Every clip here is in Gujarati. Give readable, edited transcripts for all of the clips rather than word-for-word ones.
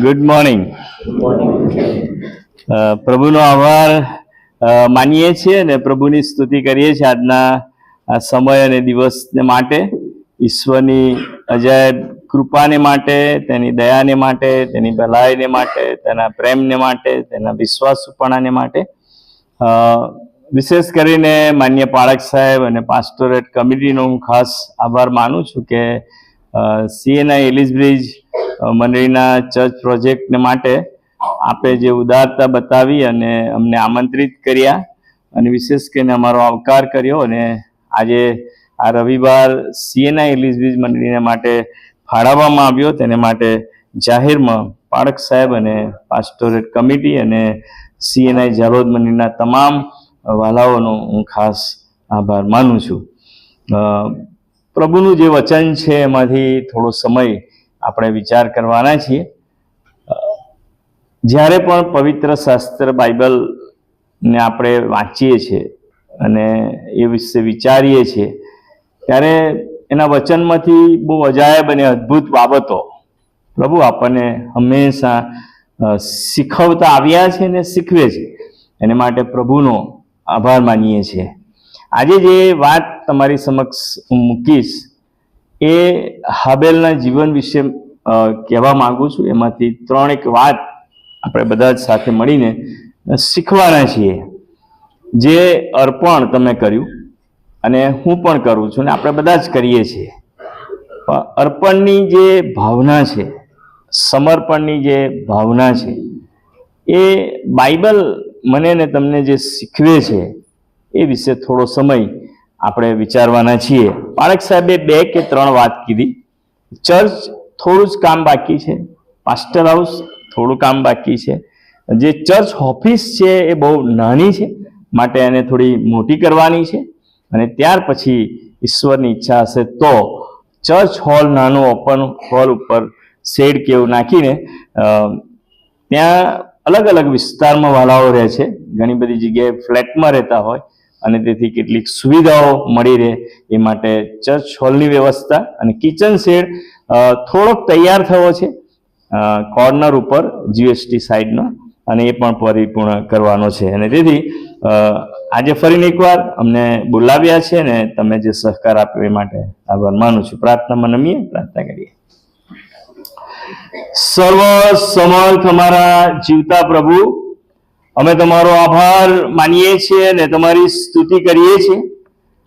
Good morning. પ્રભુનો આભાર માનીએ છીએ અને પ્રભુની સ્તુતિ કરીએ છીએ આજના આ સમય અને દિવસને માટે, ઈશ્વરની અજાયબ કૃપાને માટે, તેની દયાને માટે, તેની ભલાઈને માટે, તેના પ્રેમને માટે, તેના વિશ્વાસુપણાને માટે. વિશેષ કરીને માન્ય પાળક સાહેબ અને પાસ્ટોરેટ કમિટીનો હું ખાસ આભાર માનું છું કે CNI એલિસબ્રિજ મંડળીના ચર્ચ પ્રોજેક્ટને માટે આપે જે ઉદારતા બતાવી અને અમને આમંત્રિત કર્યા અને વિશેષ કરીને અમારો આવકાર કર્યો અને આજે આ રવિવાર CNI એલિસબ્રિજ મંડળીને માટે ફાળવવામાં આવ્યો, તેને માટે જાહેરમાં પાળક સાહેબ અને પાસ્ટોરેટ કમિટી અને CNI જાલોદ મંડળીના તમામ વાલાઓનો હું ખાસ આભાર માનું છું. પ્રભુનું જે વચન છે એમાંથી થોડો સમય આપણે વિચાર કરવાના છીએ. જ્યારે પણ પવિત્ર શાસ્ત્ર બાઇબલને આપણે વાંચીએ છીએ અને એ વિશે વિચારીએ છીએ ત્યારે એના વચનમાંથી બહુ અજાયબ અને અદ્ભુત બાબતો પ્રભુ આપણને હંમેશા શીખવતા આવ્યા છે અને શીખવે છે. એને માટે પ્રભુનો આભાર માનીએ છીએ. આજે જે વાત તમારી સમક્ષ હું મૂકીશ એ હાબેલના જીવન વિશે કહેવા માંગુ છું. એમાંથી એક વાત આપણે બધા જ સાથે મળીને શીખવાના છીએ. જે અર્પણ તમે કર્યું અને હું પણ કરું છું ને આપણે બધા જ કરીએ છીએ, પણ અર્પણની જે ભાવના છે, સમર્પણની જે ભાવના છે, એ બાઇબલ મને ને તમને જે શીખવે છે એ વિશે થોડો સમય આપણે વિચારવાના છીએ. પાળક સાહેબે 2 કે 3 વાત કીધી. ચર્ચ થોડું જ કામ બાકી છે, પાસ્ટર હાઉસ થોડું કામ બાકી છે, જે ચર્ચ ઓફિસ છે એ બહુ નાની છે માટે એને થોડી મોટી કરવાની છે અને ત્યાર પછી ઈશ્વરની ઈચ્છા હશે તો ચર્ચ હોલ નાનો ઓપન હોલ ઉપર શેડ કેવું નાખીને ત્યાં અલગ અલગ વિસ્તારમાં વાલાઓ રહે છે, ઘણી બધી જગ્યાએ ફ્લેટમાં રહેતા હોય અને તેથી કેટલીક સુવિધાઓ મળી રહે એ માટે ચર્ચ હોલની વ્યવસ્થા અને કિચન શેડ થોડોક તૈયાર થયો છે કોર્નર ઉપર GST સાઈડનો, અને એ પણ પરિપૂર્ણ કરવાનો છે. અને તેથી આજે ફરીને એકવાર અમને બોલાવ્યા છે ને તમે જે સહકાર આપ્યો એ માટે આભાર માનું છું. પ્રાર્થનામાં નમીએ, પ્રાર્થના કરીએ. સર્વ સમર્થ અમારા જીવતા પ્રભુ, અમે તમારો આભાર માનીએ છીએ અને તમારી સ્તુતિ કરીએ છીએ.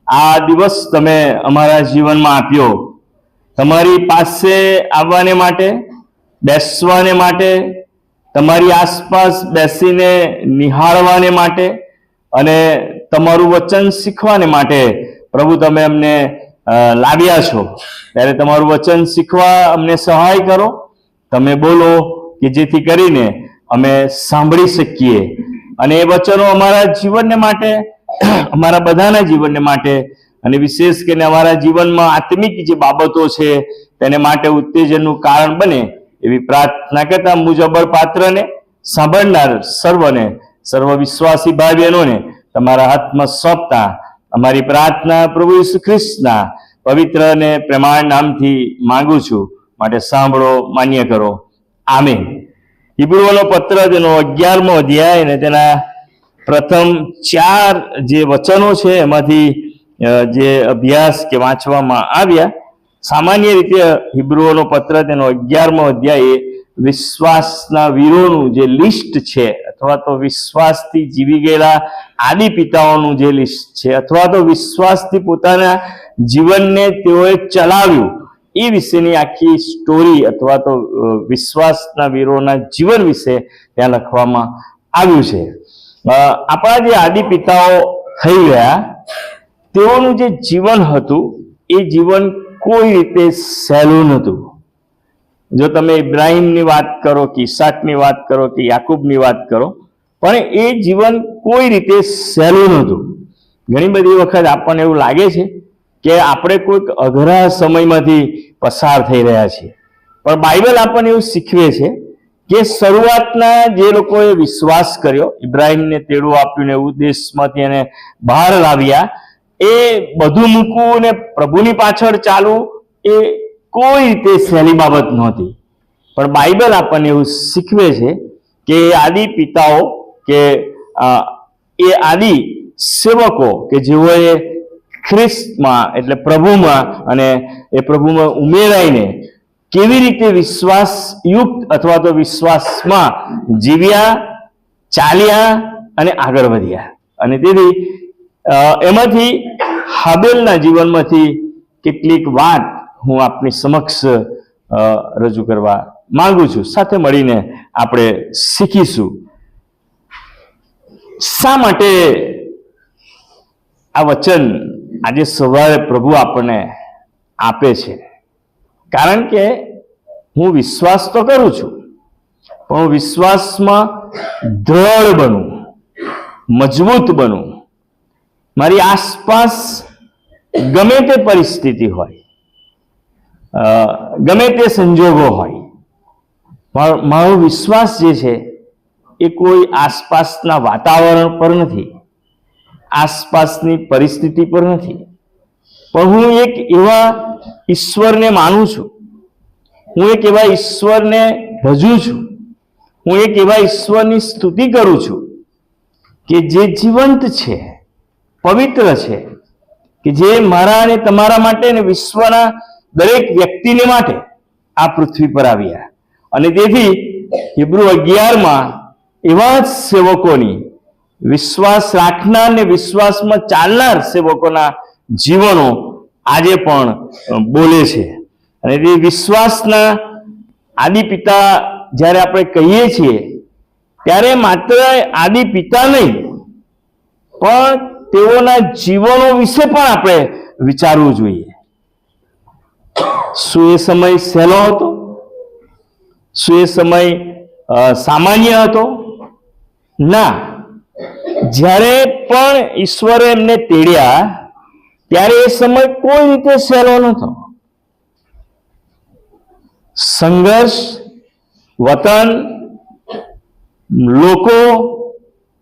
આ દિવસ તમે અમારા જીવનમાં આપ્યો, તમારી પાસે આવવાને માટે, બેસવાને માટે, તમારી આસપાસ બેસીને નિહાળવાને માટે અને તમારું વચન શીખવાને માટે પ્રભુ તમે અમને લાવ્યા છો. ત્યારે તમારું વચન શીખવા અમને સહાય કરો. તમે બોલો કે જેથી કરીને અમે સાંભળી શકીએ અને એ વચનો અમારા જીવનને માટે, અમારા બધાના જીવનને માટે અને વિશેષ કરીને અમારા જીવનમાં આત્મિક જે બાબતો છે તેને માટે ઉત્તેજનનું કારણ બને એવી પ્રાર્થના કરતા મુજબર પાત્રને, સાંભળનાર સર્વને, સર્વ વિશ્વાસી ભાઈ બહેનોને તમારા હાથમાં સોંપતા અમારી પ્રાર્થના પ્રભુ ઈસુ ખ્રિસ્તના પવિત્ર અને પ્રેમાળ નામથી માંગુ છું. માટે સાંભળો, માન્ય કરો. આમીન. હિબ્રુઓનો પત્ર તેનો 11મો અધ્યાય અને તેના પ્રથમ 4 જે વચનો છે એમાંથી જે અભ્યાસ કે વાંચવામાં આવ્યા. સામાન્ય રીતે હિબ્રુઓનો પત્ર તેનો 11મો અધ્યાય એ વિશ્વાસના વીરોનું જે લિસ્ટ છે અથવા તો વિશ્વાસથી જીવી ગયેલા આદિ પિતાઓનું જે લિસ્ટ છે અથવા તો વિશ્વાસથી પોતાના જીવનને તેઓએ ચલાવ્યું એ વિશેની આખી સ્ટોરી અથવા તો વિશ્વાસના વીરોના જીવન વિશે ત્યાં લખવામાં આવ્યું છે. આપણા જે આદિ પિતાઓ થઈ ગયા તેઓનું જે જીવન હતું એ જીવન કોઈ રીતે સહેલું નહોતું. જો તમે ઇબ્રાહીમની વાત કરો કે ઈસાકની વાત કરો કે યાકૂબની વાત કરો, પણ એ જીવન કોઈ રીતે સહેલું નહોતું. ઘણી બધી વખત આપણને એવું લાગે છે કે આપણે કોઈક અઘરા સમયમાંથી પસાર થઈ રહ્યા છીએ, પણ બાઇબલ આપણને એવું શીખવે છે કે શરૂઆતના જે લોકોએ વિશ્વાસ કર્યો, ઇબ્રાહીમને તેડું આપ્યું ને એવું દેશમાંથી એને બહાર લાવ્યા, એ બધું મૂકવું ને પ્રભુની પાછળ ચાલવું એ કોઈ રીતે સહેલી બાબત નહોતી. પણ બાઇબલ આપણને એવું શીખવે છે કે આદિ પિતાઓ કે એ આદિ સેવકો કે જેઓએ ખ્રિસ્તમાં એટલે પ્રભુમાં અને એ પ્રભુમાં ઉમેરાઈને કેવી રીતે વિશ્વાસયુક્ત અથવા તો વિશ્વાસમાં જીવ્યા, ચાલ્યા અને આગળ વધ્યા. અને તેથી એમાંથી હાબેલના જીવનમાંથી કેટલીક વાત હું આપની સમક્ષ રજૂ કરવા માંગુ છું. સાથે મળીને આપણે શીખીશું શા માટે આ વચન આજે સવારે પ્રભુ આપણને આપે છે. કારણ કે હું વિશ્વાસ તો કરું છું, પણ હું વિશ્વાસમાં દ્રઢ બનું, મજબૂત બનું. મારી આસપાસ ગમે તે પરિસ્થિતિ હોય, ગમે તે સંજોગો હોય, મારો વિશ્વાસ જે છે એ કોઈ આસપાસના વાતાવરણ પર નથી, આસપાસની પરિસ્થિતિ પર નથી, પણ હું એક એવા ઈશ્વરને માનું છું, હું એક એવા ઈશ્વરને ભજું છું, હું એક એવા ઈશ્વરની સ્તુતિ કરું છું કે જે જીવંત છે, પવિત્ર છે, કે જે મારા અને તમારા માટે અને વિશ્વના દરેક વ્યક્તિને માટે આ પૃથ્વી પર આવ્યા. અને તેથી હિબ્રુ 11માં એવા જ સેવકોની, વિશ્વાસ રાખનાર ને વિશ્વાસમાં ચાલનાર સેવકોના જીવનો આજે પણ બોલે છે. અને તે વિશ્વાસના આદિ પિતા જ્યારે આપણે કહીએ છીએ ત્યારે માત્ર આદિ પિતા નહીં, પણ તેઓના જીવનો વિશે પણ આપણે વિચારવું જોઈએ. શું એ સમય સહેલો હતો? શું એ સમય સામાન્ય હતો? ના. જ્યારે પણ ઈશ્વરે એમને તેડ્યા ત્યારે એ સમય કોઈ રીતે સહેલો નહોતો. સંઘર્ષ, વતન, લોકો,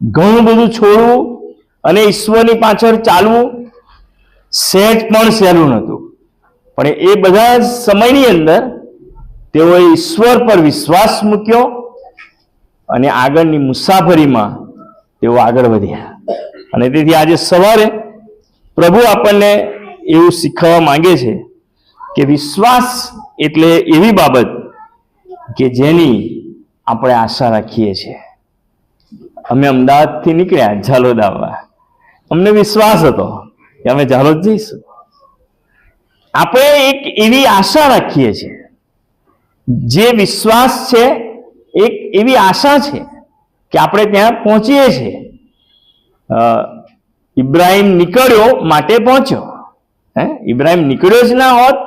ઘણું બધું છોડવું અને ઈશ્વરની પાછળ ચાલવું સહેજ પણ સહેલું નહોતું. પણ એ બધા સમયની અંદર તેઓએ ઈશ્વર પર વિશ્વાસ મૂક્યો અને આગળની મુસાફરીમાં તેઓ આગળ વધ્યા. અને તેથી આજે સવારે પ્રભુ આપણને એવું શીખવવા માંગે છે કે વિશ્વાસ એટલે એવી બાબત કે જેની આપણે આશા રાખીએ છીએ. અમે અમદાવાદથી નીકળ્યા ઝાલોદ આવવા, અમને વિશ્વાસ હતો કે અમે ઝાલોદ જઈશું. આપણે એક એવી આશા રાખીએ છીએ, જે વિશ્વાસ છે એક એવી આશા છે કે આપણે ત્યાં પહોંચીએ છીએ. ઇબ્રાહિમ નીકળ્યો માટે પહોંચ્યો. ઇબ્રાહિમ નીકળ્યો જ ના હોત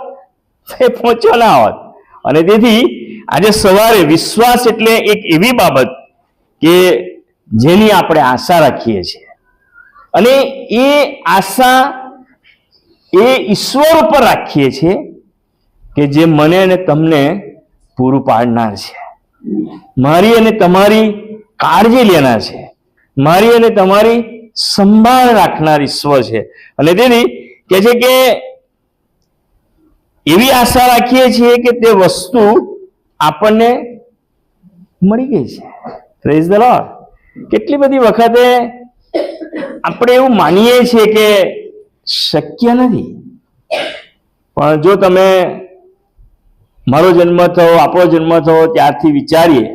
એ પહોંચ્યો ના હોત. અને તેથી આજે સવારે વિશ્વાસ એટલે એક એવી બાબત કે જેની આપણે આશા રાખીએ છીએ, અને એ આશા એ ઈશ્વર ઉપર રાખીએ છીએ કે જે મને અને તમને પૂરું પાડનાર છે, મારી અને તમારી કાળજી લેનાર છે, મારી અને તમારી સંભાળ રાખનાર ઈશ્વર છે. અને તેથી કહે છે કે એવી આશા રાખીએ છીએ કે તે વસ્તુ આપણને મળી ગઈ છે. Praise the lord. કેટલી બધી વખતે આપણે એવું માનીએ છીએ કે શક્ય નથી, પણ જો તમે મારો જન્મ થયો, આપણો જન્મ થયો ત્યારથી વિચારીએ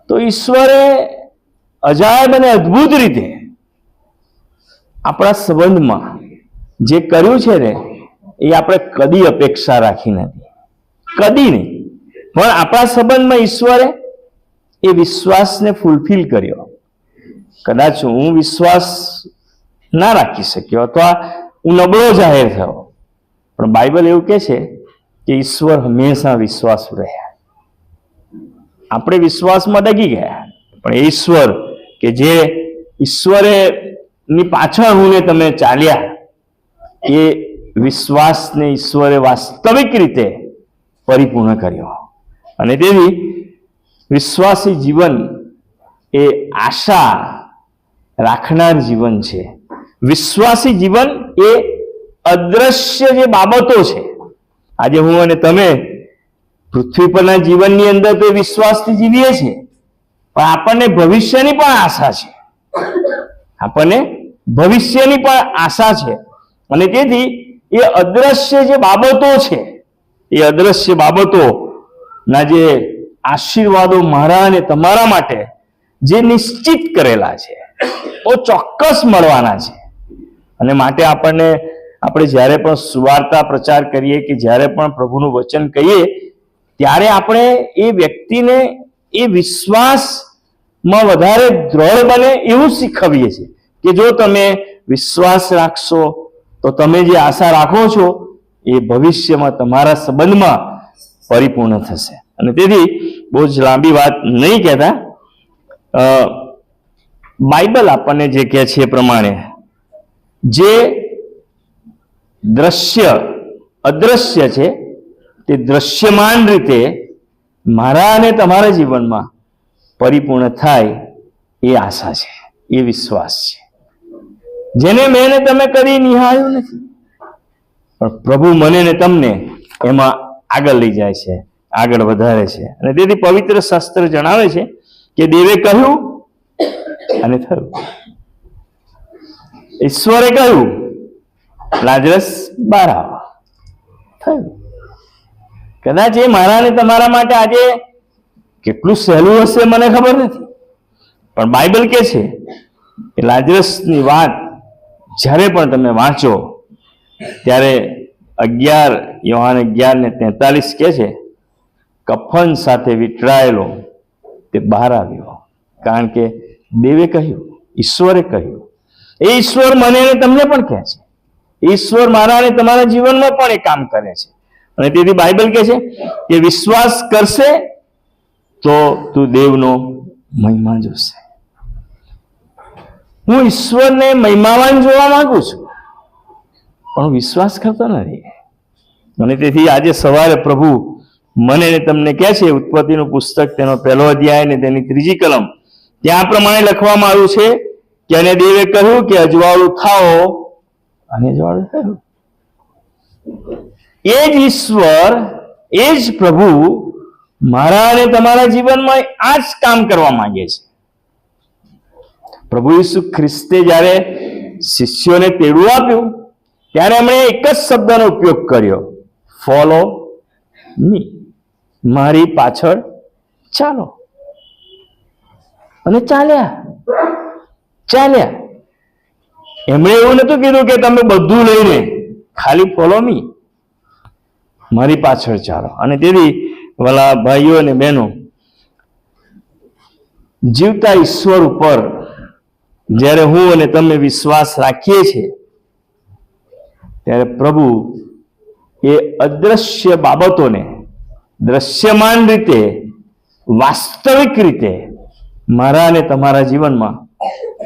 તો ઈશ્વરે અજાયબ અને અદ્ભુત રીતે આપણા સંબંધમાં જે કર્યું છે ને એ આપણે કદી અપેક્ષા રાખી નથી, કદી નહીં. પણ આપણા સંબંધમાં ઈશ્વરે એ વિશ્વાસને ફૂલફિલ કર્યો. કદાચ હું વિશ્વાસ ના રાખી શક્યો અથવા હું નબળો જાહેર થયો, પણ બાઇબલ એવું કહે છે કે ઈશ્વર હંમેશા વિશ્વાસુ રહ્યા. આપણે વિશ્વાસમાં ડગી ગયા, પણ એ ઈશ્વર કે જે ઈશ્વરે ની પાછળ હું ને તમે ચાલ્યા, એ વિશ્વાસને ઈશ્વરે વાસ્તવિક રીતે પરિપૂર્ણ કર્યો. અને તેથી વિશ્વાસી જીવન એ આશા રાખનાર જીવન છે. વિશ્વાસી જીવન એ અદ્રશ્ય જે બાબતો છે, આજે હું અને તમે પૃથ્વી પરના જીવનની અંદર તો વિશ્વાસથી જીવીએ છીએ, પણ આપણને ભવિષ્યની પણ આશા છે. આપણને ભવિષ્યની પણ આશા છે. અને તેથી એ અદ્રશ્ય જે બાબતો છે, એ અદ્રશ્ય બાબતોના જે આશીર્વાદો મારા અને તમારા માટે જે નિશ્ચિત કરેલા છે, એ ચોક્કસ મળવાના છે. અને માટે આપણે જ્યારે પણ સુવાર્તા પ્રચાર કરીએ કે જ્યારે પણ પ્રભુનું વચન કહીએ, ત્યારે આપણે એ વ્યક્તિને એ વિશ્વાસમાં વધારે દ્રઢ બને એવું શીખવીએ છીએ કે જો તમે વિશ્વાસ રાખશો તો તમે જે આશા રાખો છો એ ભવિષ્યમાં તમારા સંબંધમાં પરિપૂર્ણ થશે. અને તેથી બહુ જ લાંબી વાત નહીં કહેતા, બાઇબલ આપણને જે કહે છે એ પ્રમાણે જે અદ્રશ્ય છે તે દ્રશ્યમાન રીતે મારા અને તમારા જીવનમાં પરિપૂર્ણ થાય એ આશા છે, એ વિશ્વાસ છે, જેને મેં તમે કદી નિહાળ્યું નથી, પણ પ્રભુ મને ને તમને એમાં આગળ લઈ જાય છે, આગળ વધારે છે. અને તેથી પવિત્ર શાસ્ત્ર જણાવે છે કે દેવે કહ્યું અને થયું. ઈશ્વરે કહ્યું લાજરસ બહાર આવ, થયું. કદાચ એ મારા અને તમારા માટે આજે કેટલું સહેલું હશે મને ખબર નથી, પણ બાઇબલ કહે છે કે લાજરસની વાત જ્યારે પણ તમે વાંચો ત્યારે 11 યોહાન 11:43 કહે છે, કફન સાથે વીંટળાયેલો તે બહાર આવ્યો, કારણ કે દેવે કહ્યું, ઈશ્વરે કહ્યું. એ ઈશ્વર મને અને તમને પણ કહે છે, ઈશ્વર મારા અને તમારા જીવનમાં પણ એ કામ કરે છે. અને તેથી બાઇબલ કહે છે કે વિશ્વાસ કરશે તો તું દેવનો મહિમા જોશે. હું ઈશ્વરને મહિમાવાન જોવા માંગુ છું, પણ વિશ્વાસ કરતો નથી. અને તેથી આજે સવારે પ્રભુ મને ને તમને કહે છે, ઉત્પત્તિનું પુસ્તક તેનો 1લો અધ્યાય ને તેની 3જી કલમ, ત્યાં પ્રમાણે લખવામાં આવ્યું છે કે અને દેવે કહ્યું કે અજવાળું થાઓ, અને અજવાળું થયું. એ જ ઈશ્વર, એ જ પ્રભુ મારા અને તમારા જીવનમાં આ જ કામ કરવા માંગે છે. પ્રભુ ઈસુ ખ્રિસ્તે જ્યારે શિષ્યોને તેડું આપ્યું ત્યારે એમણે એક જ શબ્દનો ઉપયોગ કર્યો, ફોલો મી, મારી પાછળ ચાલો. અને ચાલ્યા. એમણે એવું નતું કીધું કે તમે બધું લઈને ખાલી ફોલો મી, મારી પાછળ ચાલો. અને તેથી વાલા ભાઈઓ અને બહેનો, જીવતા ઈશ્વર ઉપર જ્યારે હું અને તમે વિશ્વાસ રાખીએ છીએ ત્યારે પ્રભુ એ અદ્રશ્ય બાબતોને દ્રશ્યમાન રીતે, વાસ્તવિક રીતે મારા અને તમારા જીવનમાં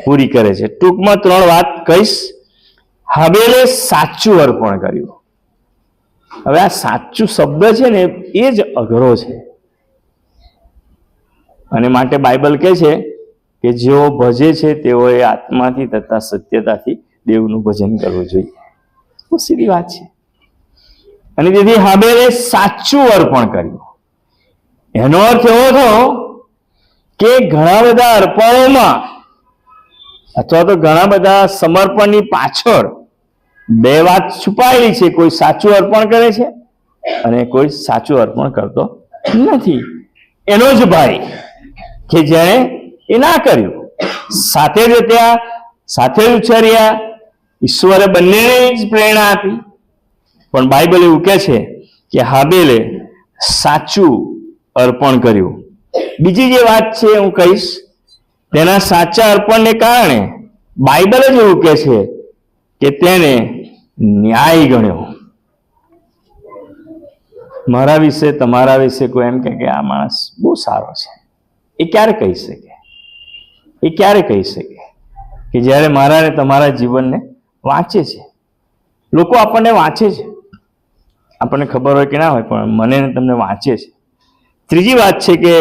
પૂરી કરે છે. ટૂંકમાં 3 વાત કહીશ. હાબેલે સાચું અર્પણ કર્યું. હવે આ સાચું શબ્દ છે ને એ જ અઘરો છે, અને માટે બાઇબલ કહે છે કે જેઓ ભજે છે તેઓએ આત્માથી તથા સત્યતાથી દેવનું ભજન કરવું જોઈએ. બહુ સીધી વાત છે. અને તેથી હાબેલે સાચું અર્પણ કર્યું. એનો અર્થ એવો થયો કે ઘણા બધા અર્પણોમાં અથવા તો ઘણા બધા સમર્પણની પાછળ 2 વાત છુપાયેલી છે. કોઈ સાચું અર્પણ કરે છે અને કોઈ સાચું અર્પણ કરતો નથી. એનો જ ભાઈ કે જેણે એ ના કર્યું, સાથે જ ત્યાં, સાથે જ ઉછર્યા, ઈશ્વરે બંનેને જ પ્રેરણા આપી, પણ બાઇબલ એવું કહે છે કે હાબેલે સાચું અર્પણ કર્યું. બીજી જે વાત છે હું કહીશ, તેના સાચા અર્પણને કારણે બાઇબલ જ એવું કહે છે કે તેને ન્યાય ગણ્યો. મારા વિશે, તમારા વિશે કોઈ એમ કે આ માણસ બહુ સારો છે, એ ક્યારે કહી શકે? એ ક્યારે કહી શકે? કે જ્યારે મારા અને તમારા જીવનને વાંચે છે. લોકો આપણને વાંચે છે, આપણને ખબર હોય કે ના હોય, પણ મને ને તમને વાંચે છે. ત્રીજી વાત છે કે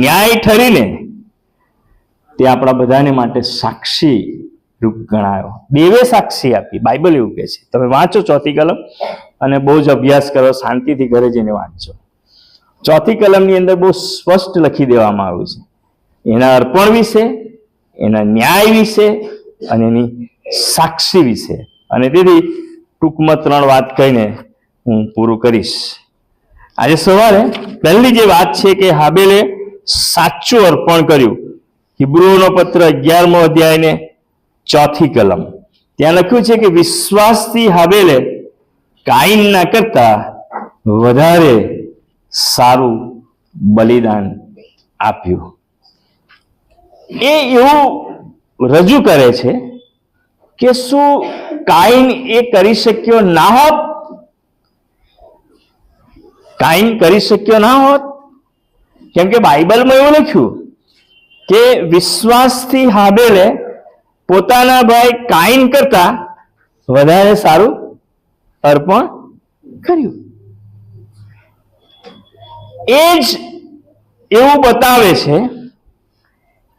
ન્યાય ઠરીને તે આપણા બધાને માટે સાક્ષી રૂપ ગણાયો. દેવે સાક્ષી આપી, બાઇબલ એવું કહે છે. તમે વાંચો 4થી કલમ અને બહુ જ અભ્યાસ કરો, શાંતિથી ઘરે જઈને વાંચજો. ચોથી કલમની અંદર બહુ સ્પષ્ટ લખી દેવામાં આવ્યું છે એના અર્પણ વિશે, એના ન્યાય વિશે અને એની સાક્ષી વિશે. અને તેથી ટૂંકમાં 3 વાત કહીને હું પૂરું કરીશ. આજે સવારે પહેલી જે વાત છે કે હાબેલે સાચું અર્પણ કર્યું. હિબ્રુઓનો પત્ર 11મો અધ્યાયને 4થી કલમ, ત્યાં લખ્યું છે કે વિશ્વાસથી હાબેલે કાઈનના કરતા વધારે સારું બલિદાન આપ્યું. એ એવું રજૂ કરે છે કે શું કાઈન એ કરી શક્યો ના હોત? કાઈન કરી શક્યો ના હોત? કેમ કે બાઇબલમાં એવું લખ્યું કે વિશ્વાસથી હાબેલે પોતાના ભાઈ કાઈન કરતા વધારે સારું અર્પણ કર્યું. એ જ એવું બતાવે છે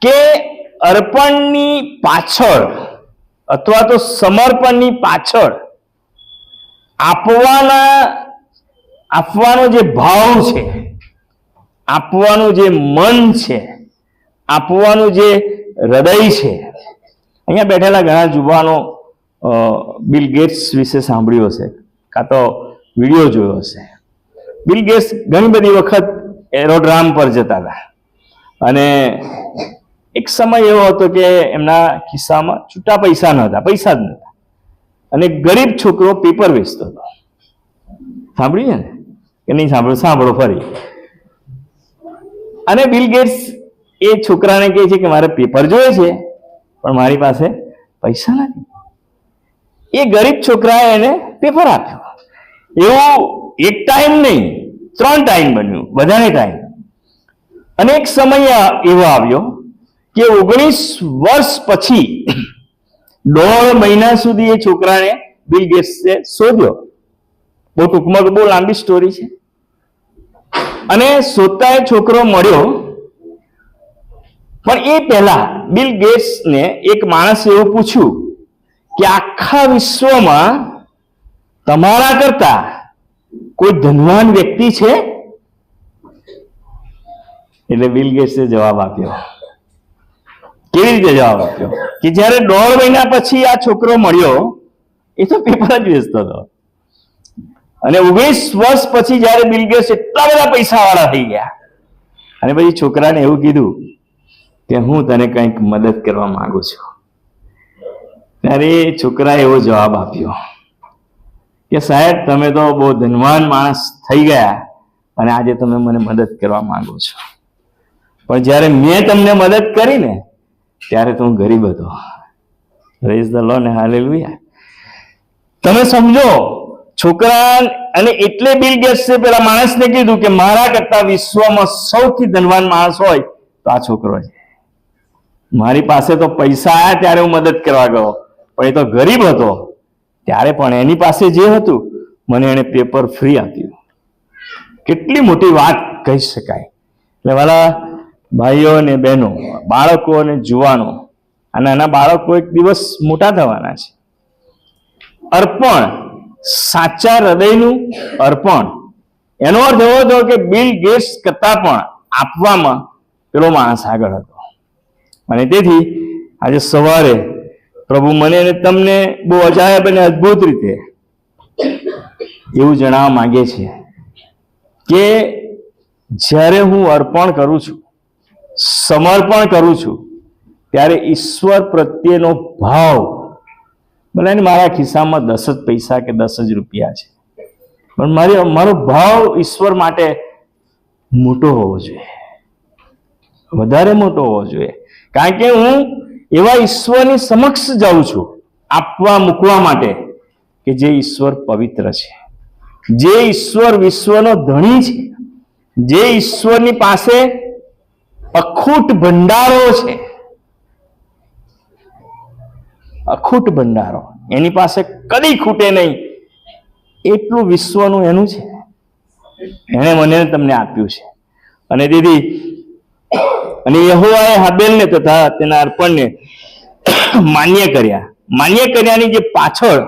કે અર્પણની પાછળ અથવા તો સમર્પણની પાછળ આપવાનો જે ભાવ છે, આપવાનું જે મન છે, આપવાનું જે હૃદય છે. અહીંયા બેઠેલા ઘણા યુવાનો બિલ ગેટ્સ વિશે સાંભળ્યું હશે કાં તો વિડીયો જોયો હશે. બિલ ગેટ્સ ઘણી બધી વખત એરોડ્રામ પર જતા હતા અને એક સમય એવો હતો કે એમના ખિસ્સામાં છૂટા પૈસા નહોતા, પૈસા જ નહોતા, અને ગરીબ છોકરો પેપર વેચતો હતો. સાંભળ્યું ને કે નહીં સાંભળ્યું? સાંભળો ફરી. અને બિલ ગેટ્સ એ છોકરાને કહે છે કે મારે પેપર જોઈએ છે પણ મારી પાસે પૈસા નથી. એ ગરીબ છોકરાએ એને પેપર આપ્યો. એવું એક ટાઈમ નહીં, 3 ટાઈમ બન્યું, બધાને ટાઈમ. અને એક સમય એવો આવ્યો કે 19 વર્ષ પછી 1.5 મહિના સુધી એ છોકરાને બિલ ગેટ્સે શોધ્યો. બહુ ટૂંકમાં, બહુ લાંબી સ્ટોરી છે. અને શોધતા એ છોકરો મળ્યો, પણ એ પહેલા બિલ ગેટ્સને એક માણસે એવું પૂછ્યું કે આખા વિશ્વમાં તમારા કરતા કોઈ ધનવાન વ્યક્તિ છે? એટલે બિલ ગેટ્સે જવાબ આપ્યો. કેવી રીતે જવાબ આપ્યો? કે જ્યારે 1.5 મહિના પછી આ છોકરો મળ્યો, એ તો પેપર જ વેચતો હતો. અને 19 વર્ષ પછી જ્યારે બિલ ગેટ્સ એટલા બધા પૈસા વાળા થઈ ગયા અને પછી છોકરાને એવું કીધું કે હું તને કંઈક મદદ કરવા માંગુ છું, ત્યારે એ છોકરાએ એવો જવાબ આપ્યો કે સાહેબ, તમે તો બહુ ધનવાન માણસ થઈ ગયા અને આજે તમે મને મદદ કરવા માંગો છો, પણ જ્યારે મેં તમને મદદ કરી ને ત્યારે તો હું ગરીબ હતો. Praise the lord, hallelujah. તમે સમજો છોકરા. અને એટલે બિલ ગેટ્સે પેલા માણસને કીધું કે મારા કરતા વિશ્વમાં સૌથી ધનવાન માણસ હોય તો આ છોકરો છે. મારી પાસે તો પૈસા આવ્યા ત્યારે હું મદદ કરવા ગયો, પણ એ તો ગરીબ હતો ત્યારે પણ એની પાસે જે હતું મને એને પેપર ફ્રી આપ્યું. કેટલી મોટી વાત કહી શકાય. એટલે વાલા ભાઈઓ અને બહેનો, બાળકો અને જુવાનો, આ નાના બાળકો એક દિવસ મોટા થવાના છે. અર્પણ, સાચા હૃદયનું અર્પણ, એનો અર્થ એવો હતો કે બિલ ગેટ્સ કરતા પણ આપવામાં પેલો માણસ આગળ હતો. અને તેથી આજે સવારે પ્રભુ મને અને તમને બહુ અજાયબ અને અદ્ભુત રીતે એવું જણાવવા માંગે છે કે જ્યારે હું અર્પણ કરું છું, સમર્પણ કરું છું, ત્યારે ઈશ્વર પ્રત્યેનો ભાવ, ભલે મારા ખિસ્સામાં 10 જ પૈસા કે 10 જ રૂપિયા છે, પણ મારો ભાવ ઈશ્વર માટે મોટો હોવો જોઈએ, વધારે મોટો હોવો જોઈએ. કારણ કે હું એવા ઈશ્વરની સમક્ષ જાઉં છું આપવા મૂકવા માટે કે જે ઈશ્વર પવિત્ર છે, જે ઈશ્વર વિશ્વનો ધણી છે, જે ઈશ્વરની પાસે અખૂટ ભંડારો છે, અખૂટ ભંડારો, એની પાસે કદી ખૂટે નહીં એટલું વિશ્વનું એનું છે. એને મને તમને આપ્યું છે. અને દીદી અને યહોવાએ હાબેલને તથા તેના અર્પણને માન્ય કર્યા. માન્ય કર્યાની જે પાછળ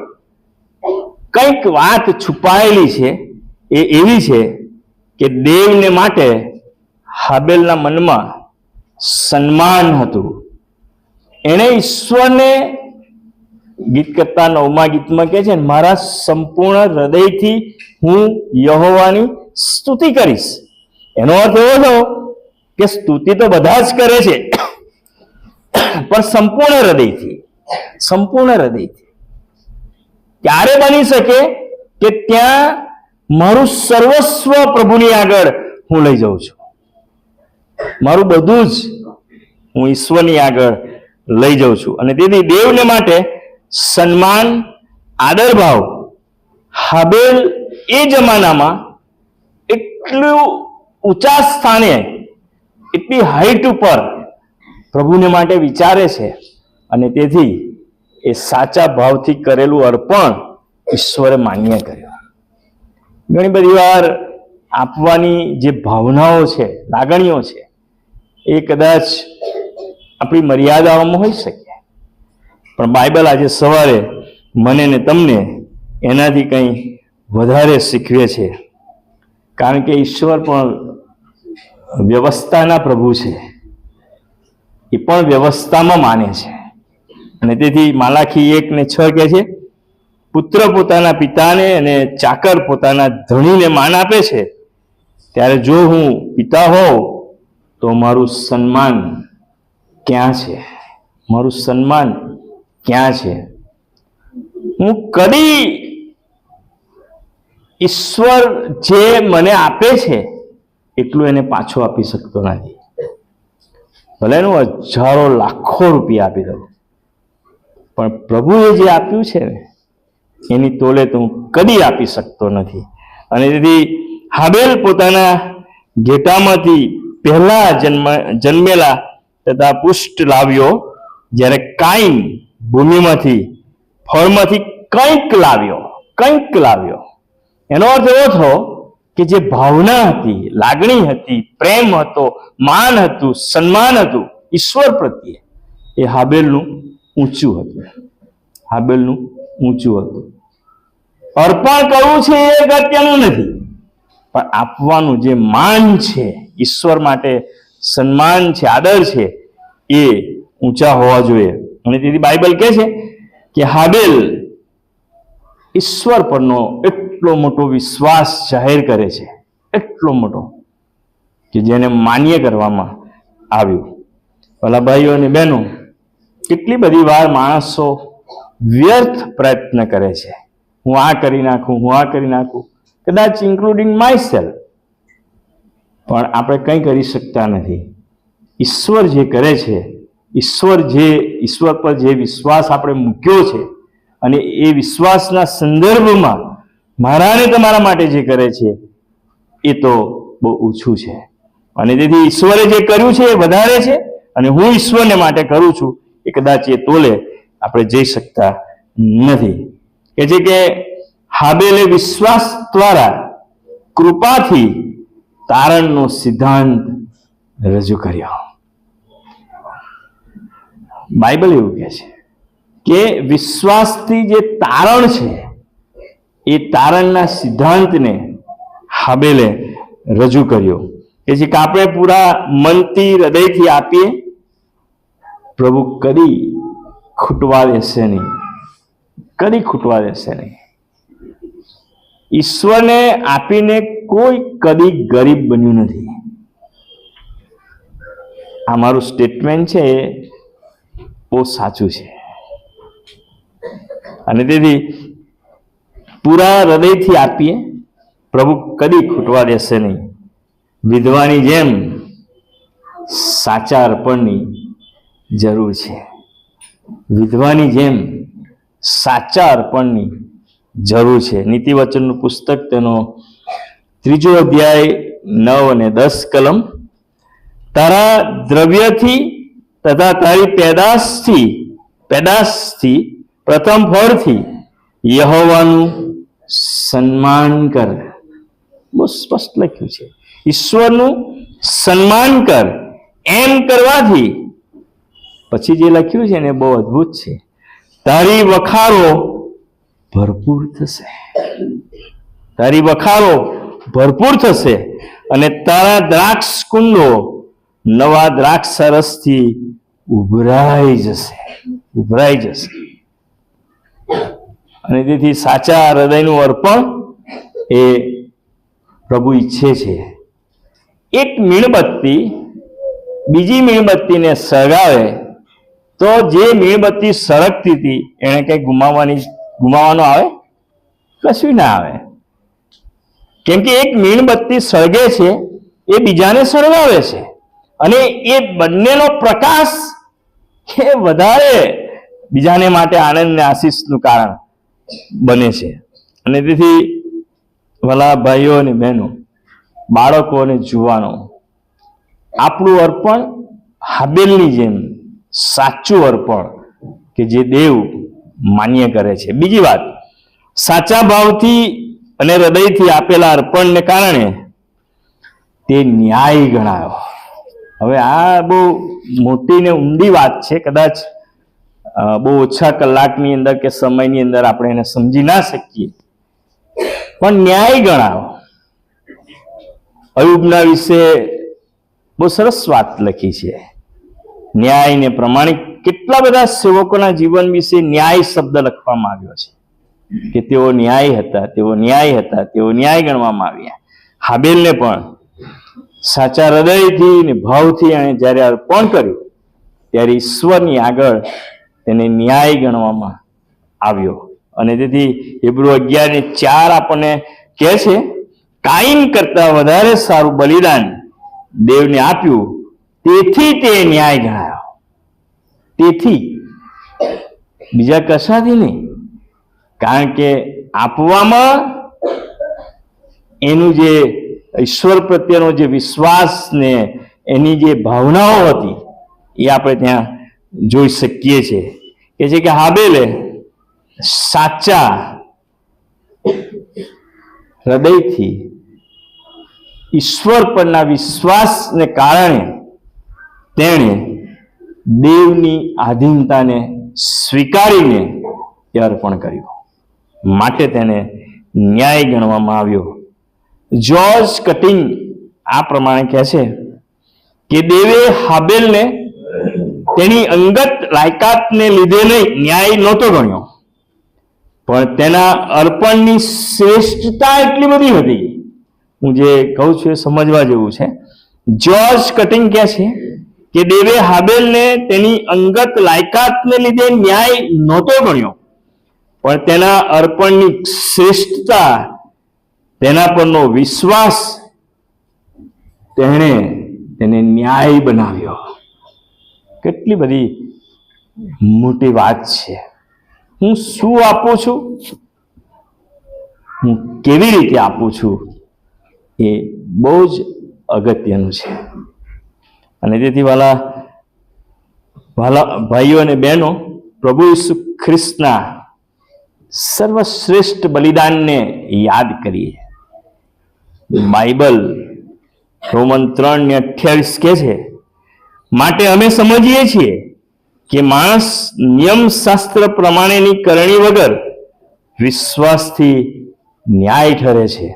કંઈક વાત છુપાયેલી છે. એ એવી છે કે દેવને માટે હાબેલના મનમાં સન્માન હતું. એણે ઈશ્વરને, ગીત કરતા 9મા ગીતમાં કહે છે, મારા સંપૂર્ણ હૃદયથી હું યહોવાની સ્તુતિ કરીશ. એનો અર્થ એવો થયો કે સ્તુતિ તો બધા જ કરે છે, પણ સંપૂર્ણ હૃદયથી. સંપૂર્ણ હૃદયથી ક્યારે બની શકે કે ત્યાં મારું સર્વસ્વ પ્રભુની આગળ હું લઈ જાઉં છું. મારું બધું જ હું ઈશ્વરની આગળ લઈ જાઉં છું. અને તેથી દેવને માટે સન્માન, આદર ભાવ. હાબેલ એ જમાનામાં એટલું ઊંચા સ્થાને, એટલી હાઈટ ઉપર પ્રભુને માટે વિચારે છે. અને તેથી એ સાચા ભાવથી કરેલું અર્પણ ઈશ્વરે માન્ય કર્યું. ઘણી બધી વાર આપવાની જે ભાવનાઓ છે, લાગણીઓ છે, એ કદાચ આપણી મર્યાદાઓમાં હોઈ શકે, પણ બાઇબલ આજે સવારે મને ને તમને એનાથી કંઈ વધારે શીખવે છે. કારણ કે ઈશ્વર પણ વ્યવસ્થાના પ્રભુ છે. એ પણ વ્યવસ્થામાં માને છે. અને તેથી માલાખી 1:6 કહે છે, પુત્ર પોતાના પિતાને અને ચાકર પોતાના ધણીને માન આપે છે. ત્યારે જો હું પિતા હોઉં તો મારું સન્માન ક્યાં છે? મારું સન્માન ક્યાં છે? હું કદી ઈશ્વર જે મને આપે છે એટલું એને પાછું આપી શકતો નથી. ભલે એનું હજારો લાખો રૂપિયા આપી દઉં, પણ પ્રભુએ જે આપ્યું છે ને એની તોલે તો હું કદી આપી શકતો નથી. અને તેથી હાબેલ પોતાના ઘેટામાંથી પહેલા જન્મેલા તથા પુષ્ટ લાવ્યો, જ્યારે કાઈન ભૂમિમાંથી ફળમાંથી કંઈક લાવ્યો. એનો અર્થ એવો થયો કે જે ભાવના હતી, લાગણી હતી, પ્રેમ હતો, માન હતું, સન્માન હતું ઈશ્વર પ્રત્યે, એ હાબેલનું ઊંચું હતું. અર્પણ કરવું છે એ અગત્યનું નથી, પણ આપવાનું જે માન છે, ઈશ્વર માટે સન્માન છે, આદર છે, એ ઊંચા હોવા જોઈએ. અને તેથી બાઇબલ કહે છે કે હાબેલ ઈશ્વર પરનો એટલો મોટો વિશ્વાસ જાહેર કરે છે, એટલો મોટો કે જેને માન્ય કરવામાં આવ્યું. ભલા ભાઈઓ અને બહેનો, કેટલી બધી વાર માણસો વ્યર્થ પ્રયત્ન કરે છે. હું આ કરી નાખું, કદાચ ઇન્ક્લુડિંગ માય સેલ્ફ, પણ આપણે કંઈ કરી શકતા નથી. ઈશ્વર જે કરે છે, ઈશ્વર પર જે વિશ્વાસ આપણે મૂક્યો છે, અને એ વિશ્વાસના સંદર્ભમાં મારા ને તમારા માટે જે કરે છે એ તો બહુ ઓછું છે. અને તેથી ઈશ્વરે જે કર્યું છે એ વધારે છે, અને હું ઈશ્વરને માટે કરું છું એ કદાચ એ તોલે આપણે જઈ શકતા નથી. કે છે કે હાબેલે વિશ્વાસ દ્વારા કૃપાથી તારણનો સિદ્ધાંત રજૂ કર્યો. બાઇબલ એવું કહે છે કે વિશ્વાસથી જે તારણ છે એ તારણના સિદ્ધાંતને હાબેલે રજૂ કર્યો. કે જે આપણે પૂરા મનથી, હૃદયથી આપીએ, પ્રભુ કદી ખૂટવા દેશે નહીં. ઈશ્વરને આપીને કોઈ કદી ગરીબ બન્યું નથી. આ મારું સ્ટેટમેન્ટ છે એ બહુ સાચું છે. અને તેથી પૂરા હૃદયથી આપીએ, પ્રભુ કદી ખૂટવા દેશે નહીં. વિધવાની જેમ સાચા અર્પણની જરૂર છે. નીતિવચનનું પુસ્તક, તેનો 3 અધ્યાય 9 અને 10 કલમ. તારા દ્રવ્યથી તથા તારી પેદાશથી પ્રથમ ફળથી યહોવાનું સન્માન કર. બહુ સ્પષ્ટ લખ્યું છે. ઈશ્વરનું સન્માન કર. એમ કરવાથી પછી જે લખ્યું છે ને બહુ અદ્ભુત છે. તારી વખારો ભરપૂર થશે, તારી બખારો ભરપૂર થશે અને તારા દ્રાક્ષ કુંડો નવા દ્રાક્ષ રસથી ઉભરાઈ જશે. અને તેથી સાચા હૃદયનું અર્પણ એ પ્રભુ ઈચ્છે છે. એક મીણબત્તી બીજી મીણબત્તીને સળગાવે તો જે મીણબત્તી સળગતી હતી એને કઈ ગુમાવવાનું આવે? કશું ના આવે. કેમ કે એક મીણબત્તી સળગે છે એ બીજાને સળગાવે છે અને એ બંનેનો પ્રકાશ એ વધારે બીજાને માટે આનંદ ને આશીષનું કારણ બને છે. અને તેથી ભલા ભાઈઓ અને બહેનો, બાળકો અને જુવાનો, આપણું અર્પણ હાબેલની જેમ સાચું અર્પણ કે જે દેવ માન્ય કરે છે. બીજી વાત, સાચા ભાવથી અને હૃદયથી આપેલા અર્પણને કારણે તે ન્યાય ગણાયો. હવે આ બહુ મોટી ને ઊંડી વાત છે. કદાચ બહુ ઓછા કલાકની અંદર કે સમયની અંદર આપણે એને સમજી ના શકીએ, પણ ન્યાય ગણાયો. અયુબના વિશે બહુ સરસ વાત લખી છે. ન્યાય ને પ્રમાણિક કેટલા બધા સેવકોના જીવન વિશે ન્યાય શબ્દ લખવામાં આવ્યો છે કે તેઓ ન્યાય હતા, તેઓ ન્યાય ગણવામાં આવ્યા. હાબેલને પણ સાચા હૃદયથી ને ભાવથી એને જ્યારે અર્પણ કર્યું ત્યારે ઈશ્વરની આગળ તેને ન્યાય ગણવામાં આવ્યો. અને તેથી હીબ્રુ 11:4 આપણને કહે છે, કાઈન કરતા વધારે સારું બલિદાન દેવને આપ્યું, તેથી તે ન્યાય ગણાયો. તેથી બીજા કશાથી નહીં, કારણ કે આપવામાં એનું જે ઈશ્વર પ્રત્યેનો જે વિશ્વાસ ને એની જે ભાવનાઓ હતી એ આપણે ત્યાં જોઈ શકીએ છીએ. કે છે કે હાબેલે સાચા હૃદયથી ઈશ્વર પરના વિશ્વાસને કારણે તેણે દેવની આધીનતાને સ્વીકારીને એ અર્પણ કર્યું, માટે તેને ન્યાય ગણવામાં આવ્યો. જ્યોર્જ કટિંગ આ પ્રમાણે કહે છે કે દેવે હાબેલને તેની અંગત લાયકાતને લીધે નહીં ન્યાય નહોતો ગણ્યો, પણ તેના અર્પણની શ્રેષ્ઠતા એટલી બધી હતી. હું જે કહું છું એ સમજવા જેવું છે. જ્યોર્જ કટિંગ કહે છે કે દેવે હાબેલને તેની અંગત લાયકાતને લીધે ન્યાય નહોતો ગણ્યો, પણ તેના અર્પણની શ્રેષ્ઠતા, તેના પરનો વિશ્વાસ તેને ન્યાય બનાવ્યો. કેટલી બધી મોટી વાત છે. હું શું આપું છું, હું કેવી રીતે આપું છું, એ બહુ જ અગત્યનું છે. અને તેથી વાલા ભાઈઓ અને બહેનો, પ્રભુ ઈસુ ખ્રિસ્તના સર્વશ્રેષ્ઠ બલિદાનને યાદ કરીએ. બાઇબલ રોમન 3:28 કહે છે, માટે અમે સમજીએ છીએ કે માણસ નિયમશાસ્ત્ર પ્રમાણેની કરણી વગર વિશ્વાસથી ન્યાય ઠરે છે.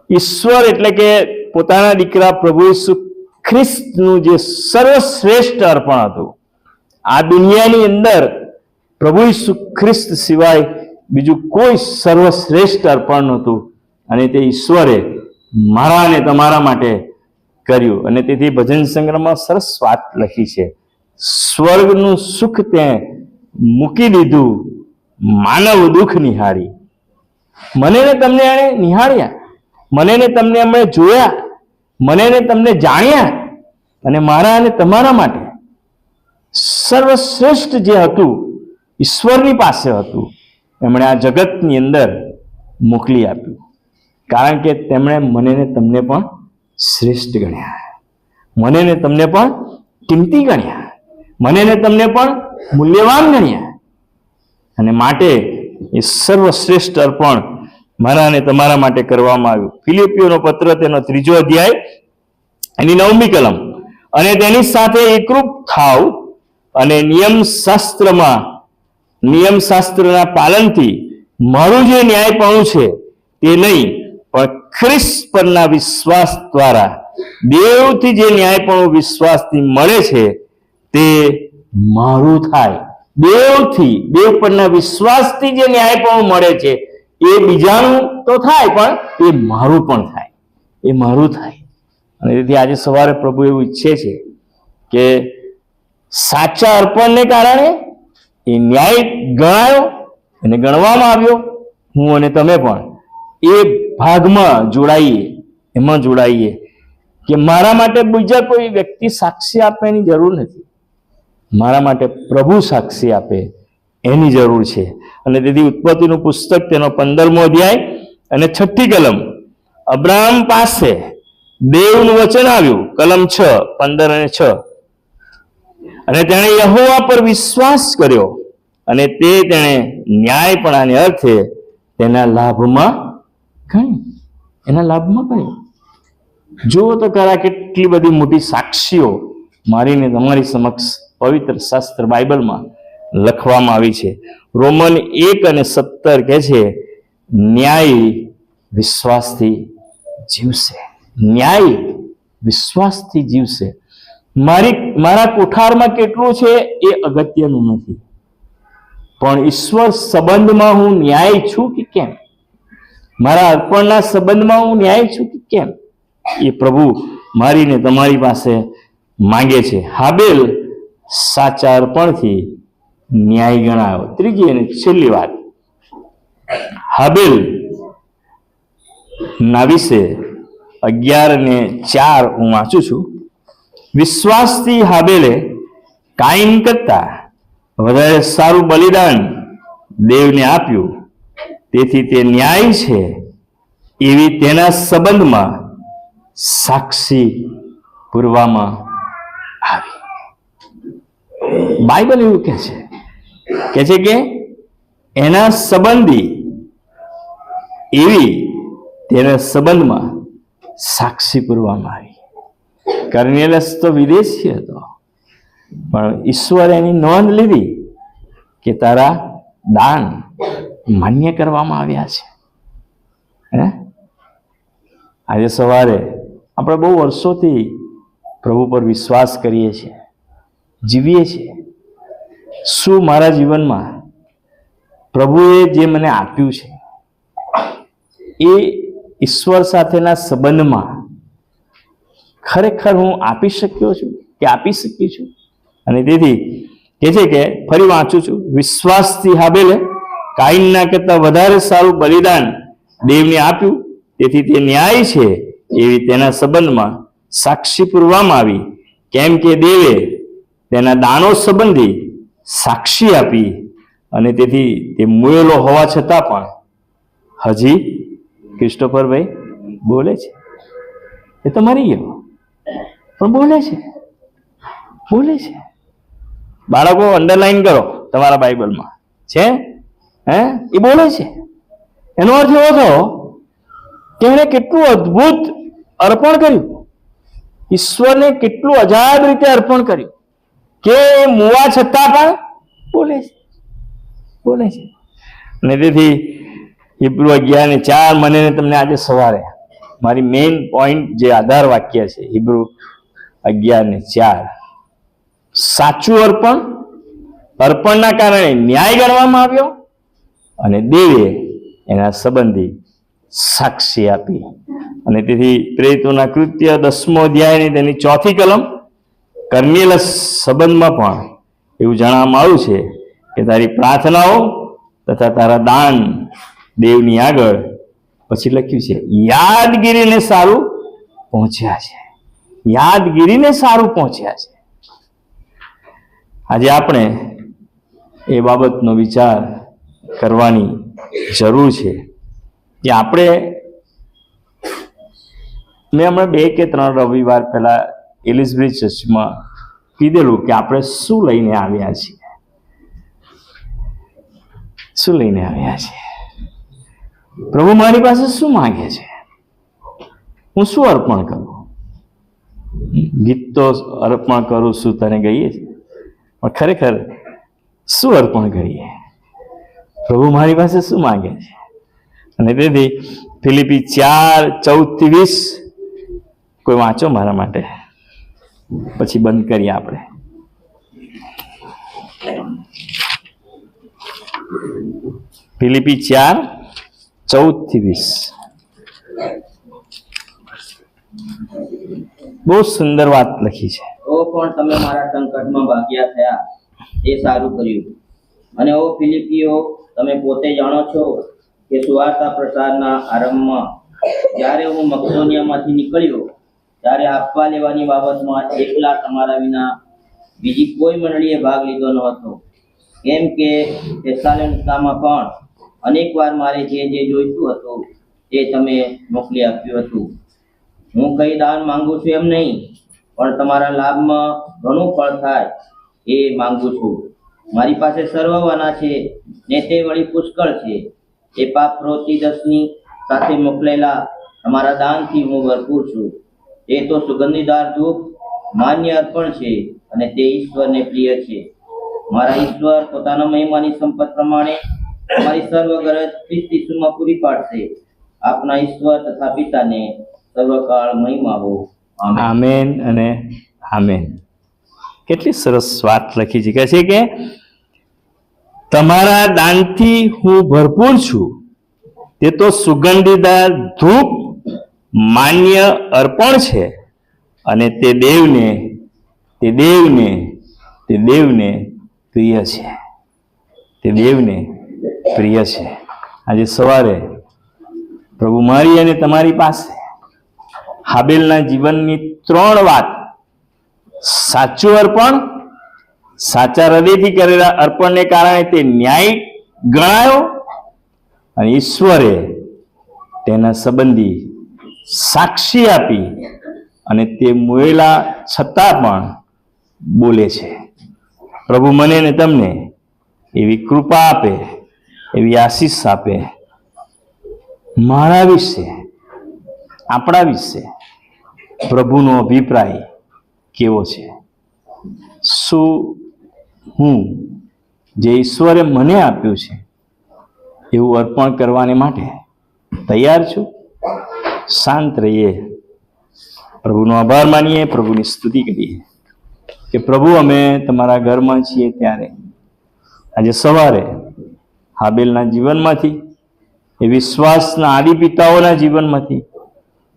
ઈશ્વર એટલે કે પોતાના દીકરા પ્રભુ ઈસુ ખ્રિસ્તનું જે સર્વશ્રેષ્ઠ અર્પણ હતું, આ દુનિયાની અંદર પ્રભુ ઈસુ ખ્રિસ્ત સિવાય બીજું કોઈ સર્વશ્રેષ્ઠ અર્પણ નહોતું, અને તે ઈશ્વરે મારા અને તમારા માટે કર્યું. અને તેથી ભજન સંગ્રહમાં સરસ વાત લખી છે, સ્વર્ગનું સુખ તે મૂકી દીધું, માનવ દુઃખ નિહાળી. મને ને તમને એણે નિહાળ્યા, મને ને તમને અમે જોયા, મને ને તમને જાણ્યા, અને મારા અને તમારા માટે સર્વશ્રેષ્ઠ જે હતું ઈશ્વરની પાસે હતું એમણે આ જગતની અંદર મોકલી આપ્યું. કારણ કે તેમણે મને ને તમને પણ શ્રેષ્ઠ ગણ્યા, મને ને તમને પણ કિંમતી ગણ્યા, મને ને તમને પણ મૂલ્યવાન ગણ્યા, અને માટે એ સર્વશ્રેષ્ઠ અર્પણ મારા અને તમારા માટે કરવામાં આવ્યું. ફિલિપીઓનો પત્ર તેનો 3 અધ્યાય એની 9મી કલમ, અને તેની સાથે એકરૂપ થાવ અને નિયમશાસ્ત્રના પાલનથી મારું જે ન્યાયપણું છે તે નહીં, પણ ખ્રિસ્ત પરના વિશ્વાસ દ્વારા દેવથી જે ન્યાયપણું વિશ્વાસથી મળે છે તે મારું થાય. દેવ પરના વિશ્વાસથી જે ન્યાયપણું મળે છે એ બીજાનું તો થાય, પણ એ મારું પણ થાય, એ મારું થાય. અને તેથી આજે સવારે પ્રભુ એવું ઈચ્છે છે કે સાચા અર્પણને કારણે એ ન્યાય ગણાયો અને ગણવામાં આવ્યો. હું અને તમે પણ એ ભાગમાં જોડાઈએ, એમાં જોડાઈએ કે મારા માટે બીજા કોઈ વ્યક્તિ સાક્ષી આપે એની જરૂર નથી, મારા માટે પ્રભુ સાક્ષી આપે એની જરૂર છે. અને તેથી ઉત્પત્તિનું પુસ્તક તેનો 15મો અધ્યાય અને 6ઠી કલમ, અબ્રાહમ પાસે દેવનું વચન આવ્યું, કલમ 6, 15 અને 6, અને તેણે યહોવા પર વિશ્વાસ કર્યો અને તે તેણે ન્યાયપણાને અર્થે તેના લાભમાં ગણ્યું. એના લાભમાં ગણ્યું. જુઓ તો ખરા કેટલી બધી મોટી સાક્ષીઓ મારીને તમારી સમક્ષ પવિત્ર શાસ્ત્ર બાઇબલમાં લખવામાં આવી છે. રોમન 1 અને 17 કહે છે, ન્યાય વિશ્વાસથી જીવશે. ન્યાય વિશ્વાસથી જીવશે. મારા કોઠારમાં કેટલું છે એ અગત્યનું નથી, પણ ઈશ્વર સંબંધમાં હું ન્યાય છું કે કેમ, મારા અર્પણના સંબંધમાં હું ન્યાય છું કે કેમ, એ પ્રભુ મારીને તમારી પાસે માંગે છે. હાબેલ સાચા અર્પણથી ન્યાય ગણાયો. ત્રીજી અને છેલ્લી વાત, હાબેલ ના વિશે 11 અને 4 હું વાંચું છું. વિશ્વાસથી હાબેલે કાઈન કરતા વધારે સારું બલિદાન દેવને આપ્યું, તેથી તે ન્યાય છે એવી તેના સંબંધમાં સાક્ષી પૂરવામાં આવી. બાઇબલ એવું કહે છે કે એના સંબંધી એવી તેના સંબંધમાં સાક્ષી પૂરવામાં આવી. કર્નેલિયસ તો વિદેશી હતો, પણ ઈશ્વરે એની નોંધ લીધી કે તારા દાન માન્ય કરવામાં આવ્યા છે. આજે સવારે આપણે બહુ વર્ષોથી પ્રભુ પર વિશ્વાસ કરીએ છીએ, જીવીએ છીએ. શું મારા જીવનમાં પ્રભુએ જે મને આપ્યું છે એ ઈશ્વર સાથેના સંબંધમાં ખરેખર હું આપી શક્યો છું કે આપી શકી છું? અને તેથી કહે છે કે, ફરી વાંચું છું, વિશ્વાસથી હાબેલે કાઈનના કરતા વધારે સારું બલિદાન દેવને આપ્યું, તેથી તે ન્યાય છે એવી તેના સંબંધમાં સાક્ષી પૂરવામાં આવી, કેમ કે દેવે તેના દાનો સંબંધી સાક્ષી આપી, અને તેથી તે મુયેલો હોવા છતાં પણ હજી ક્રિસ્ટોફરભાઈ બોલે છે. એ તો મરી ગયો પણ બોલે છે, બોલે છે. બાળકો અંડરલાઈન કરો તમારા બાઇબલમાં છે, એ બોલે છે. એનો અર્થ એવો થયો કે એને કેટલું અદ્ભુત અર્પણ કર્યું, ઈશ્વરને કેટલું અજાયબ રીતે અર્પણ કર્યું કે મુવા છતાં પણ બોલે છે, બોલે છે. અને તેથી હિબ્રુ 11:4 મને તમને આજે સવારે મારી મેઇન પોઈન્ટ જે આધાર વાક્ય છે, હિબ્રુ 11:4, સાચું અર્પણ, અર્પણના કારણે ન્યાય ગણવામાં આવ્યો, અને દેવે એના સંબંધી સાક્ષી આપી. અને તેથી પ્રેરિતોના કૃત્ય 10મો અધ્યાયની તેની 4થી કલમ, કર્નેલિયસ સંબંધમાં પણ એવું જણાવવામાં આવ્યું છે કે તારી પ્રાર્થનાઓ તથા તારા દાન દેવની આગળ, પછી લખ્યું છે, યાદગીરીને સારું પહોંચ્યા છે, યાદગીરીને સારું પહોંચ્યા છે. આજે આપણે એ બાબતનો વિચાર કરવાની જરૂર છે કે આપણે, મેં હમણાં 2 કે 3 રવિવાર પહેલા એલિઝબ્રિજ ચર્ચમાં કીધેલું કે આપણે શું લઈને આવ્યા છીએ, શું લઈને આવ્યા છીએ. પ્રભુ મારી પાસે શું માંગે છે, હું શું અર્પણ કરું? ગીત તો અર્પણ કરું શું તને ગઈએ છે, પણ ખરેખર શું અર્પણ કરીએ? પ્રભુ મારી પાસે શું માંગે છે? અને તેથી ફિલિપી 4:14-20 કોઈ વાંચો મારા માટે, પછી બંધ કરીએ આપણે. ફિલિપી 4:14-20 બહુ સુંદર વાત લખી છે. ઓ પણ તમે મારા સંકટમાં ભાગ્યા થયા, એ સારું કર્યું. અને ઓ ફિલિપીઓ, તમે પોતે જાણો છો કે સુવાર્તા પ્રસારના આરંભમાં જ્યારે હું મકદોનિયામાંથી નીકળ્યો, ત્યારે આપવા લેવાની બાબતમાં એકલા તમારા વિના બીજી કોઈ મંડળીએ ભાગ લીધો ન હતો. કેમ કે થેસાલોનિકામાં પણ અનેક વાર મારે જે જોઈતું હતું તે તમે મોકલી આપ્યું હતું. હું કઈ દાન માંગુ છું એમ નહીં, પણ તમારા લાભમાં ઘણું ફળ થાય એ માંગુ છું. મારી પાસે સર્વવાના છે ને તે વળી પુષ્કળ છે. એ પાપ પ્રવૃત્તિ 10ની સાથે મોકલેલા તમારા દાનથી હું ભરપૂર છું. તે તો સુગંધીદાર ધૂપ માન્ય અર્પણ છે, અને તે ઈશ્વરને પ્રિય છે. મારા ઈશ્વર પોતાના મહિમાની સંપત પ્રમાણે તમારી સર્વ ગરજ ખ્રિસ્ત ઈસુમાં પૂરી પાડશે. આપના ઈશ્વર તથા પિતાને સર્વકાળ મહિમા હો. આમેન અને આમેન. કેટલી સરસ વાત લખી છે. કહે છે કે તમારા દાનથી હું ભરપૂર છું. તે તો સુગંધીદાર ધૂપ માન્ય અર્પણ છે, અને તે દેવને પ્રિય છે. તે દેવને પ્રિય છે. આજે સવારે પ્રભુ મારી અને તમારી પાસે હાબેલના જીવનની 3 વાત, સાચું અર્પણ, સાચા હૃદયથી કરેલા અર્પણને કારણે તે ન્યાય ગણાયો, અને ઈશ્વરે તેના સંબંધી સાક્ષી આપી, અને તે મોયેલા છતાં પણ બોલે છે. પ્રભુ મને ને તમને એવી કૃપા આપે, એવી આશીષ આપે. મારા વિશે, આપણા વિશે પ્રભુનો અભિપ્રાય કેવો છે? શું હું જે ઈશ્વરે મને આપ્યું છે એવું અર્પણ કરવાને માટે તૈયાર છું? શાંત રહીએ, પ્રભુનો આભાર માનીએ, પ્રભુની સ્તુતિ કરીએ કે પ્રભુ અમે તમારા ઘરમાં છીએ ત્યારે આજે સવારે હાબેલના જીવનમાંથી, એ વિશ્વાસના આદિ પિતાઓના જીવનમાંથી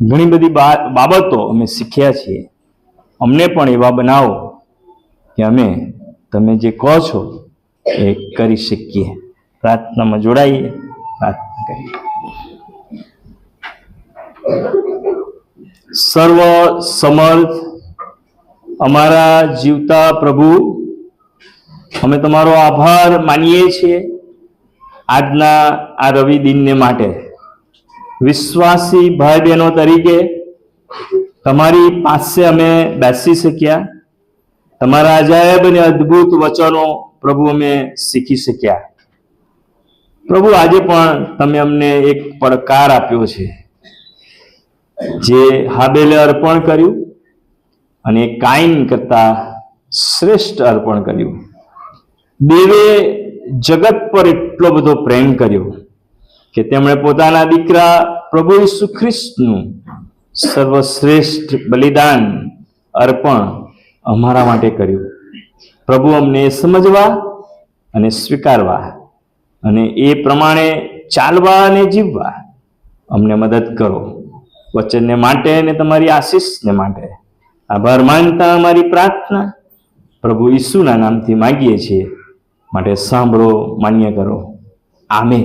ઘણી બધી બાબતો અમે શીખ્યા છીએ. અમને પણ એવા બનાવો કે અમે તમે જે કહો છો એ કરી શકીએ. પ્રાર્થનામાં જોડાઈએ, પ્રાર્થના કરીએ. સર્વ સમર્થ અમારા જીવતા પ્રભુ, અમે તમારો આભાર માનીએ છીએ આજના આ રવિ દિનને માટે. વિશ્વાસી ભાઈ બહેનો તરીકે તમારી પાસે અમે બેસી શક્યા. તમારા અજાયબ અને અદ્ભુત વચનો પ્રભુ અમે શીખી શક્યા. પ્રભુ આજે પણ તમે અમને એક પડકાર આપ્યો છે. જે હાબેલે અર્પણ કર્યું અને કાઈન કરતા શ્રેષ્ઠ અર્પણ કર્યું. દેવે જગત પર એટલો બધો પ્રેમ કર્યો કે તેમણે પોતાના દીકરા પ્રભુ ઈસુ ખ્રિસ્તનું સર્વશ્રેષ્ઠ બલિદાન અર્પણ અમારા માટે કર્યું. પ્રભુ અમને સમજવા અને સ્વીકારવા અને એ પ્રમાણે ચાલવા અને જીવવા અમને મદદ કરો. વચનને માટે અને તમારી આશીષને માટે આભાર માનતા અમારી પ્રાર્થના પ્રભુ ઈસુના નામથી માગીએ છીએ. માટે સાંભળો, માન્ય કરો. આમેન.